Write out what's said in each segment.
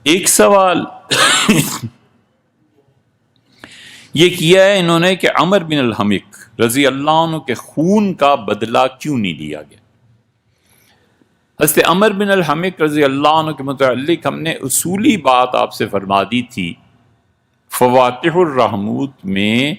ایک سوال یہ کیا ہے انہوں نے کہ عمر بن الحمق رضی اللہ عنہ کے خون کا بدلہ کیوں نہیں لیا گیا؟ حضرت عمر بن الحمق رضی اللہ عنہ کے متعلق ہم نے اصولی بات آپ سے فرما دی تھی فواتح الرحموت میں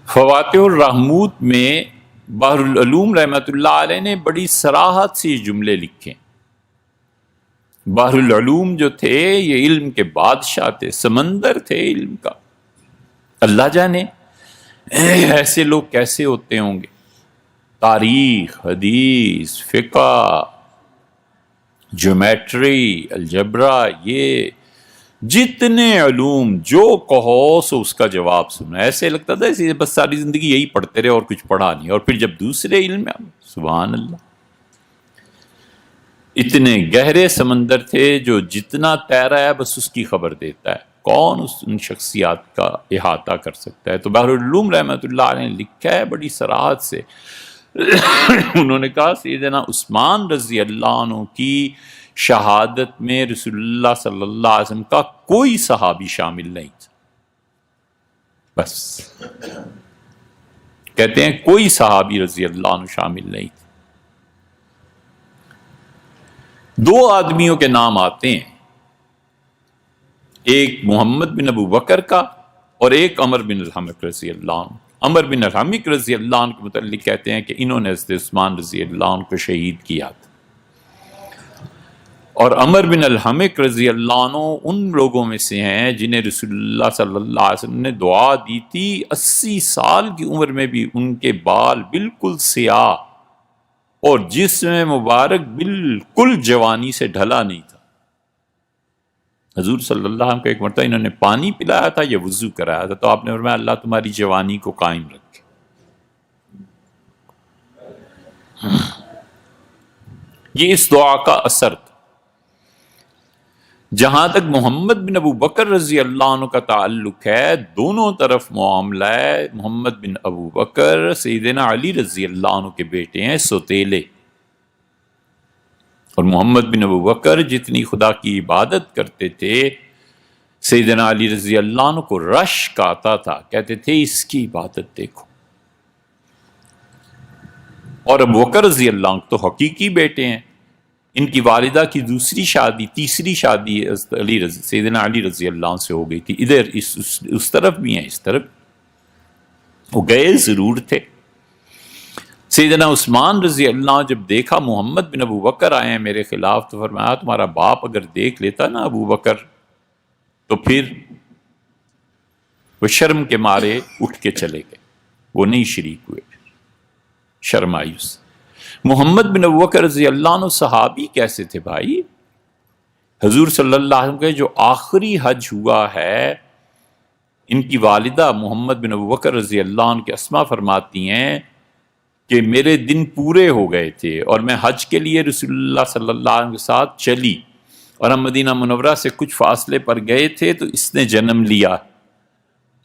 فواتح الرحموت میں بحر العلوم رحمۃ اللہ علیہ نے بڑی صراحت سے یہ جملے لکھے۔ بحر العلوم جو تھے یہ علم کے بادشاہ تھے، سمندر تھے علم کا۔ اللہ جانے ایسے لوگ کیسے ہوتے ہوں گے، تاریخ، حدیث، فقہ، جیومیٹری، الجبرا، یہ جتنے علوم جو کہو سو اس کا جواب سنا۔ ایسے لگتا تھا ایسے بس ساری زندگی یہی پڑھتے رہے اور کچھ پڑھا نہیں، اور پھر جب دوسرے علم میں سبحان اللہ، اتنے گہرے سمندر تھے جو جتنا تیرا ہے بس اس کی خبر دیتا ہے، کون ان شخصیات کا احاطہ کر سکتا ہے؟ تو بحر العلوم رحمۃ اللہ علیہ نے لکھا ہے بڑی صراحت سے، انہوں نے کہا سیدنا عثمان رضی اللہ عنہ کی شہادت میں رسول اللہ صلی اللہ علیہ وسلم کا کوئی صحابی شامل نہیں تھا، بس کہتے ہیں کوئی صحابی رضی اللہ عنہ شامل نہیں تھا۔ دو آدمیوں کے نام آتے ہیں، ایک محمد بن ابو بکر کا اور ایک عمر بن الحمق رضی اللہ عنہ۔ عمر بن الحمق رضی اللہ عنہ کے متعلق کہتے ہیں کہ انہوں نے حضرت عثمان رضی اللہ عنہ کو شہید کیا تھا، اور عمر بن الحمق رضی اللہ عنہ ان لوگوں میں سے ہیں جنہیں رسول اللہ صلی اللہ علیہ وسلم نے دعا دی تھی، 80 سال کی عمر میں بھی ان کے بال بالکل سیاہ اور جسم مبارک بالکل جوانی سے ڈھلا نہیں تھا۔ حضور صلی اللہ علیہ وسلم کو ایک مرتبہ انہوں نے پانی پلایا تھا یا وضو کرایا تھا، تو آپ نے فرمایا اللہ تمہاری جوانی کو قائم رکھے۔ یہ اس دعا کا اثر تھا۔ جہاں تک محمد بن ابو بکر رضی اللہ عنہ کا تعلق ہے، دونوں طرف معاملہ ہے۔ محمد بن ابو بکر سیدنا علی رضی اللہ عنہ کے بیٹے ہیں، سوتیلے، اور محمد بن ابو بکر جتنی خدا کی عبادت کرتے تھے، سیدنا علی رضی اللہ عنہ کو رشک آتا تھا، کہتے تھے اس کی عبادت دیکھو۔ اور ابو بکر رضی اللہ عنہ تو حقیقی بیٹے ہیں، ان کی والدہ کی تیسری شادی سیدنا علی رضی اللہ عنہ سے ہو گئی تھی۔ ادھر اس طرف بھی ہیں، اس طرف وہ گئے ضرور تھے۔ سیدنا عثمان رضی اللہ عنہ جب دیکھا محمد بن ابو بکر آئے ہیں میرے خلاف، تو فرمایا تمہارا باپ اگر دیکھ لیتا نا ابو بکر تو پھر وہ شرم کے مارے اٹھ کے چلے گئے، وہ نہیں شریک ہوئے، شرم آئی اس۔ محمد بن ابو بکر رضی اللہ عنہ صحابی کیسے تھے بھائی؟ حضور صلی اللہ علیہ وسلم کا جو آخری حج ہوا ہے، ان کی والدہ محمد بن ابو بکر رضی اللہ عنہ کے اسما فرماتی ہیں کہ میرے دن پورے ہو گئے تھے اور میں حج کے لیے رسول اللہ صلی اللہ علیہ وسلم کے ساتھ چلی، اور ہم مدینہ منورہ سے کچھ فاصلے پر گئے تھے تو اس نے جنم لیا،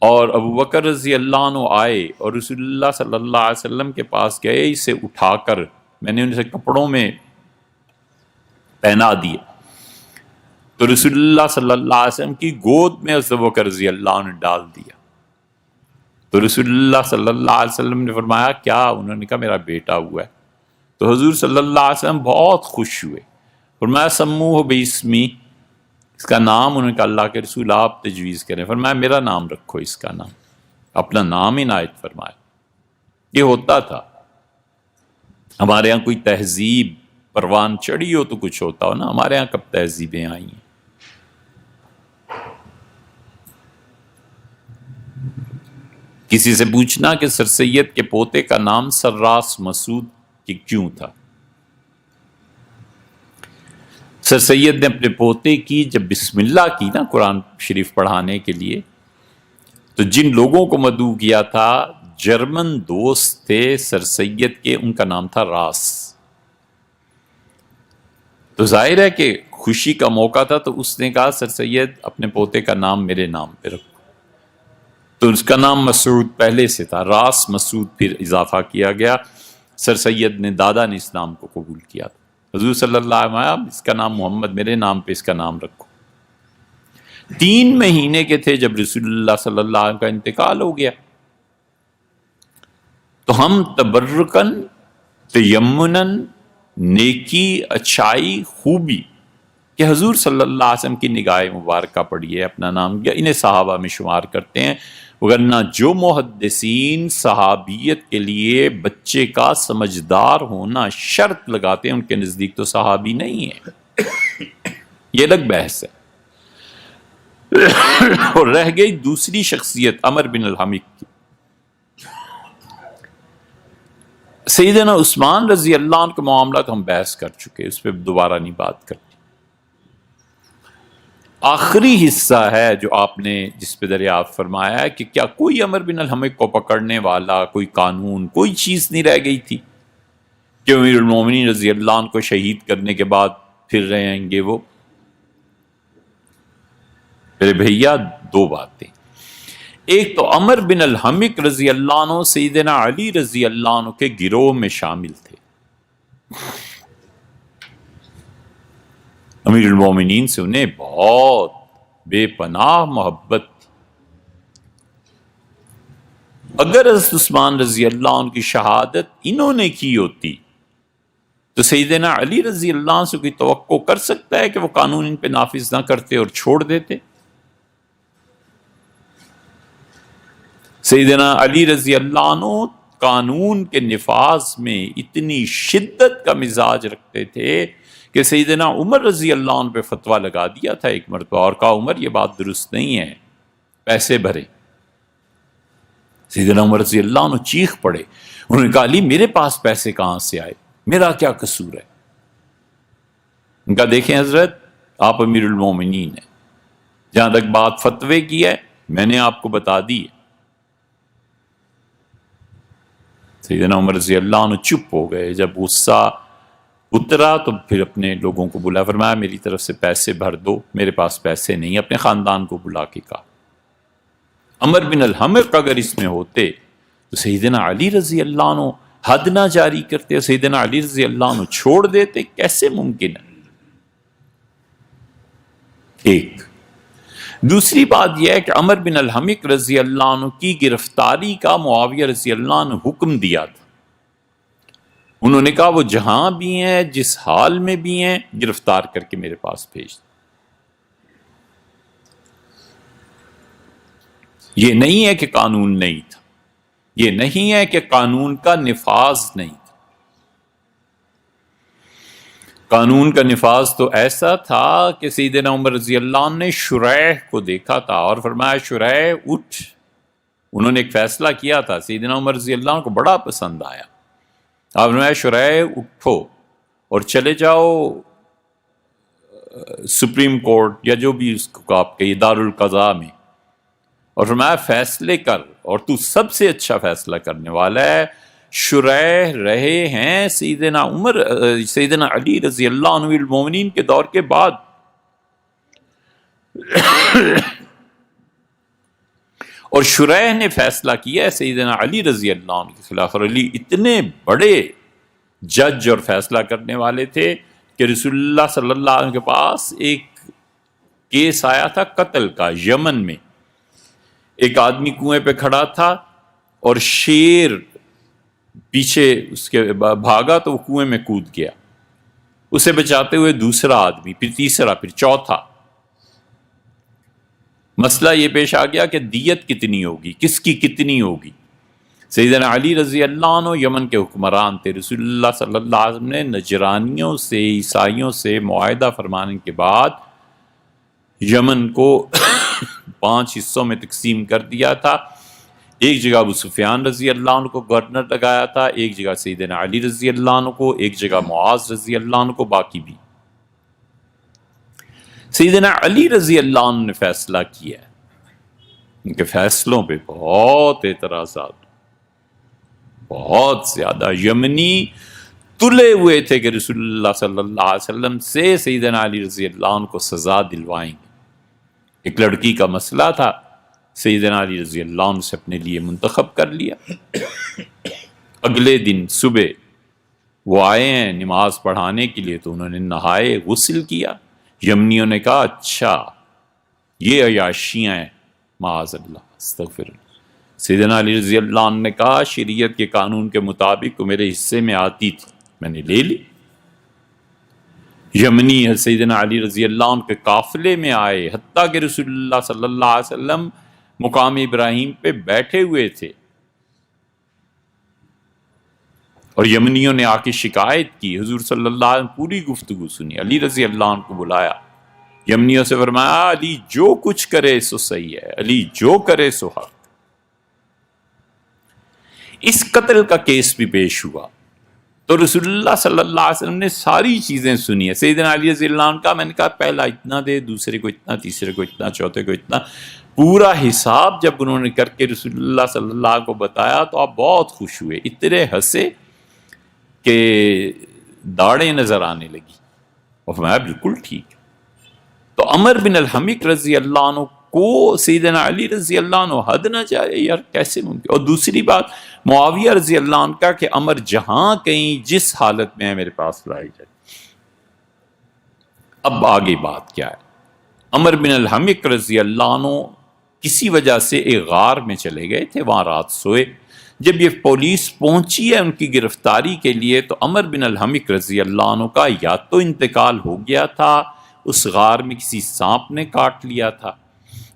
اور ابو بکر رضی اللہ عنہ آئے اور رسول اللہ صلی اللہ علیہ وسلم کے پاس گئے، اسے اٹھا کر میں نے انہیں کپڑوں میں پہنا دیا، تو رسول اللہ صلی اللہ علیہ وسلم کی گود میں ابو بکر رضی اللہ عنہ نے ڈال دیا۔ تو رسول اللہ صلی اللہ علیہ وسلم نے فرمایا کیا؟ انہوں نے کہا میرا بیٹا ہوا ہے۔ تو حضور صلی اللہ علیہ وسلم بہت خوش ہوئے، فرمایا سموہ باسمی، اس کا نام، انہوں نے کہا اللہ کے رسول آپ تجویز کریں، فرمایا میرا نام رکھو، اس کا نام، اپنا نام عنایت فرمایا۔ یہ ہوتا تھا ہمارے ہاں، کوئی تہذیب پروان چڑھی ہو تو کچھ ہوتا ہو نا، ہمارے ہاں کب تہذیبیں آئی ہیں؟ کسی سے پوچھنا کہ سر سید کے پوتے کا نام سراس مسعود کیوں تھا؟ سر سید نے اپنے پوتے کی جب بسم اللہ کی نا قرآن شریف پڑھانے کے لیے، تو جن لوگوں کو مدعو کیا تھا جرمن دوست تھے سر سید کے، ان کا نام تھا راس۔ تو ظاہر ہے کہ خوشی کا موقع تھا، تو اس نے کہا سر سید اپنے پوتے کا نام میرے نام پہ رکھو، تو اس کا نام مسعود پہلے سے تھا، راس مسعود پھر اضافہ کیا گیا، سر سید نے دادا نے اس نام کو قبول کیا تھا۔ حضور صلی اللہ علیہ وسلم اس کا نام محمد، میرے نام پہ اس کا نام رکھو۔ 3 مہینے کے تھے جب رسول اللہ صلی اللہ علیہ وسلم کا انتقال ہو گیا، تو ہم تبرکن، تیمنن، نیکی، اچھائی، خوبی کہ حضور صلی اللہ علیہ وسلم کی نگاہ مبارکہ پڑھیے، اپنا نام کیا، انہیں صحابہ میں شمار کرتے ہیں، ورنہ جو محدثین صحابیت کے لیے بچے کا سمجھدار ہونا شرط لگاتے ہیں، ان کے نزدیک تو صحابی نہیں ہے، یہ الگ بحث ہے۔ اور رہ گئی دوسری شخصیت عمر بن الحمق کی۔ سیدنا عثمان رضی اللہ عنہ کے معاملات ہم بحث کر چکے، اس پہ دوبارہ نہیں بات کرتے۔ آخری حصہ ہے جو آپ نے جس پہ دریافت فرمایا ہے کہ کیا کوئی عمر بن الحمق کو پکڑنے والا، کوئی قانون، کوئی چیز نہیں رہ گئی تھی کہ امیر المومنین رضی اللہ عنہ کو شہید کرنے کے بعد پھر رہیں گے وہ؟ میرے بھیا 2 باتیں، ایک تو عمر بن الحمق رضی اللہ عنہ سیدنا علی رضی اللہ عنہ کے گروہ میں شامل تھے، امیر المومنین سے انہیں بہت بے پناہ محبت تھی۔ اگر حضرت عثمان رضی اللہ عنہ کی شہادت انہوں نے کی ہوتی تو سیدنا علی رضی اللہ عنہ سے کوئی توقع کر سکتا ہے کہ وہ قانون ان پہ نافذ نہ کرتے اور چھوڑ دیتے؟ سیدنا علی رضی اللہ عنہ قانون کے نفاذ میں اتنی شدت کا مزاج رکھتے تھے کہ سیدنا عمر رضی اللہ عنہ پہ فتویٰ لگا دیا تھا ایک مرتبہ، اور کہا عمر یہ بات درست نہیں ہے، پیسے بھرے۔ سیدنا عمر رضی اللہ عنہ چیخ پڑے، انہوں نے کہا علی میرے پاس پیسے کہاں سے آئے، میرا کیا قصور ہے؟ ان کا دیکھیں حضرت آپ امیر المومنین ہیں، جہاں تک بات فتوے کی ہے میں نے آپ کو بتا دی ہے۔ سیدنا عمر رضی اللہ عنہ چپ ہو گئے، جب غصہ اترا تو پھر اپنے لوگوں کو بلا، فرمایا میری طرف سے پیسے بھر دو، میرے پاس پیسے نہیں، اپنے خاندان کو بلا کے کہا۔ عمر بن الحمق اگر اس میں ہوتے تو سیدنا علی رضی اللہ عنہ حد نہ جاری کرتے، سیدنا علی رضی اللہ عنہ چھوڑ دیتے، کیسے ممکن ہے؟ ایک دوسری بات یہ ہے کہ عمر بن الحمق رضی اللہ عنہ کی گرفتاری کا معاویہ رضی اللہ عنہ حکم دیا تھا، انہوں نے کہا وہ جہاں بھی ہیں، جس حال میں بھی ہیں، گرفتار کر کے میرے پاس بھیج دیں۔ یہ نہیں ہے کہ قانون نہیں تھا، یہ نہیں ہے کہ قانون کا نفاذ نہیں تھا، قانون کا نفاذ تو ایسا تھا کہ سیدنا عمر رضی اللہ عنہ نے شریح کو دیکھا تھا اور فرمایا شریح اٹھ، انہوں نے ایک فیصلہ کیا تھا، سیدنا عمر رضی اللہ عنہ کو بڑا پسند آیا، آپ نے شریح اٹھو اور چلے جاؤ سپریم کورٹ یا جو بھی اس کو آپ کہیے دارالقضاء میں، اور فرمایا فیصلے کر، اور تو سب سے اچھا فیصلہ کرنے والا ہے۔ شریح رہے ہیں سیدنا علی رضی اللہ عنہ المومنین کے دور کے بعد، اور شریح نے فیصلہ کیا ہے سیدنا علی رضی اللہ عنہ کے خلاف، اور علی اتنے بڑے جج اور فیصلہ کرنے والے تھے کہ رسول اللہ صلی اللہ علیہ وسلم کے پاس ایک کیس آیا تھا قتل کا، یمن میں ایک آدمی کنویں پہ کھڑا تھا اور شیر پیچھے اس کے بھاگا تو وہ کنویں میں کود گیا، اسے بچاتے ہوئے دوسرا آدمی، پھر تیسرا، پھر چوتھا۔ مسئلہ یہ پیش آ گیا کہ دیت کتنی ہوگی، کس کی کتنی ہوگی۔ سیدنا علی رضی اللہ عنہ یمن کے حکمران تھے، رسول اللہ صلی اللہ علیہ وسلم نے نجرانیوں سے، عیسائیوں سے معاہدہ فرمانے کے بعد یمن کو 5 حصوں میں تقسیم کر دیا تھا، ایک جگہ ابو سفیان رضی اللہ عنہ کو گورنر لگایا تھا، ایک جگہ سیدنا علی رضی اللہ عنہ کو، ایک جگہ معاذ رضی اللہ عنہ کو، باقی بھی۔ سیدنا علی رضی اللہ عنہ نے فیصلہ کیا ہے، ان کے فیصلوں پہ بہت اعتراضات، بہت زیادہ۔ یمنی تلے ہوئے تھے کہ رسول اللہ صلی اللہ علیہ وسلم سے سیدنا علی رضی اللہ عنہ کو سزا دلوائیں گے۔ ایک لڑکی کا مسئلہ تھا، سیدنا علی رضی اللہ عنہ سے اپنے لیے منتخب کر لیا۔ اگلے دن صبح وہ آئے ہیں نماز پڑھانے کے لیے، تو انہوں نے نہائے، غسل کیا۔ یمنیوں نے کہا اچھا یہ عیاشیاں ہیں، معاذ اللہ، استغفر اللہ۔ سیدنا علی رضی اللہ عنہ نے کہا شریعت کے قانون کے مطابق وہ میرے حصے میں آتی تھی، میں نے لے لی۔ یمنی سیدنا علی رضی اللہ عنہ کے قافلے میں آئے، حتیٰ کہ رسول اللہ صلی اللہ علیہ وسلم مقام ابراہیم پہ بیٹھے ہوئے تھے، اور یمنیوں نے آ کے شکایت کی۔ حضور صلی اللہ علیہ وسلم پوری گفتگو سنی، علی رضی اللہ عنہ کو بلایا، یمنیوں سے فرمایا علی جو کچھ کرے سو صحیح ہے، علی جو کرے سو حق۔ اس قتل کا کیس بھی پیش ہوا تو رسول اللہ صلی اللہ علیہ وسلم نے ساری چیزیں سنی ہے۔ سیدنا علی رضی اللہ عنہ کا، میں نے کہا پہلا اتنا دے، دوسرے کو اتنا، تیسرے کو اتنا، چوتھے کو اتنا، پورا حساب جب انہوں نے کر کے رسول اللہ صلی اللہ علیہ وسلم کو بتایا تو آپ بہت خوش ہوئے، اتنے ہنسے کہ داڑیں نظر آنے لگی، اور فرمایا بالکل ٹھیک ہے۔ تو عمر بن الحمق رضی اللہ عنہ کو سیدنا علی رضی اللہ عنہ حد نہ جائے، یار کیسے ممکن؟ اور دوسری بات معاویہ رضی اللہ عنہ کا کہ عمر جہاں کہیں جس حالت میں ہے میرے پاس لائی جائے۔ اب آگے بات کیا ہے؟ عمر بن الحمق رضی اللہ عنہ کسی وجہ سے ایک غار میں چلے گئے تھے، وہاں رات سوئے۔ جب یہ پولیس پہنچی ہے ان کی گرفتاری کے لیے تو عمر بن الحمق رضی اللہ عنہ کا یا تو انتقال ہو گیا تھا، اس غار میں کسی سانپ نے کاٹ لیا تھا،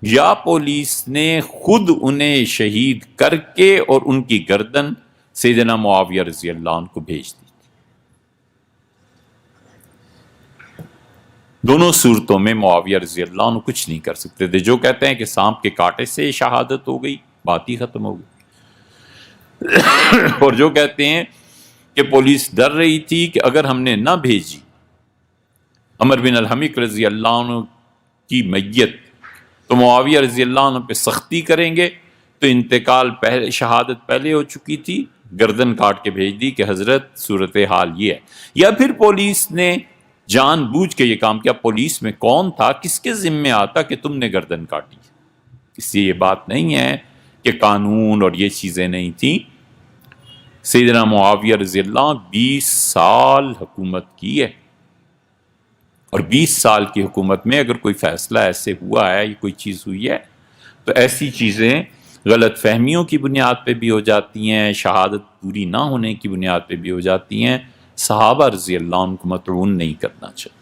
یا پولیس نے خود انہیں شہید کر کے اور ان کی گردن سیدنا معاویہ رضی اللہ عنہ کو بھیج دی۔ دونوں صورتوں میں معاویہ رضی اللہ عنہ کچھ نہیں کر سکتے تھے۔ جو کہتے ہیں کہ سانپ کے کاٹے سے شہادت ہو گئی، بات ہی ختم ہو گئی۔ اور جو کہتے ہیں کہ پولیس ڈر رہی تھی کہ اگر ہم نے نہ بھیجی عمر بن الحمق رضی اللہ عنہ کی میت تو معاویہ رضی اللہ عنہ پہ سختی کریں گے، تو انتقال پہلے، شہادت پہلے ہو چکی تھی، گردن کاٹ کے بھیج دی کہ حضرت صورتحال یہ ہے۔ یا پھر پولیس نے جان بوجھ کے یہ کام کیا۔ پولیس میں کون تھا، کس کے ذمے آتا کہ تم نے گردن کاٹی؟ اس لیے یہ بات نہیں ہے کہ قانون اور یہ چیزیں نہیں تھیں۔ سیدنا معاویہ رضی اللہ عنہ 20 سال حکومت کی ہے، اور 20 سال کی حکومت میں اگر کوئی فیصلہ ایسے ہوا ہے، کوئی چیز ہوئی ہے، تو ایسی چیزیں غلط فہمیوں کی بنیاد پہ بھی ہو جاتی ہیں، شہادت پوری نہ ہونے کی بنیاد پہ بھی ہو جاتی ہیں۔ صحابہ رضی اللہ عنہ کو مطعون نہیں کرنا چاہیے۔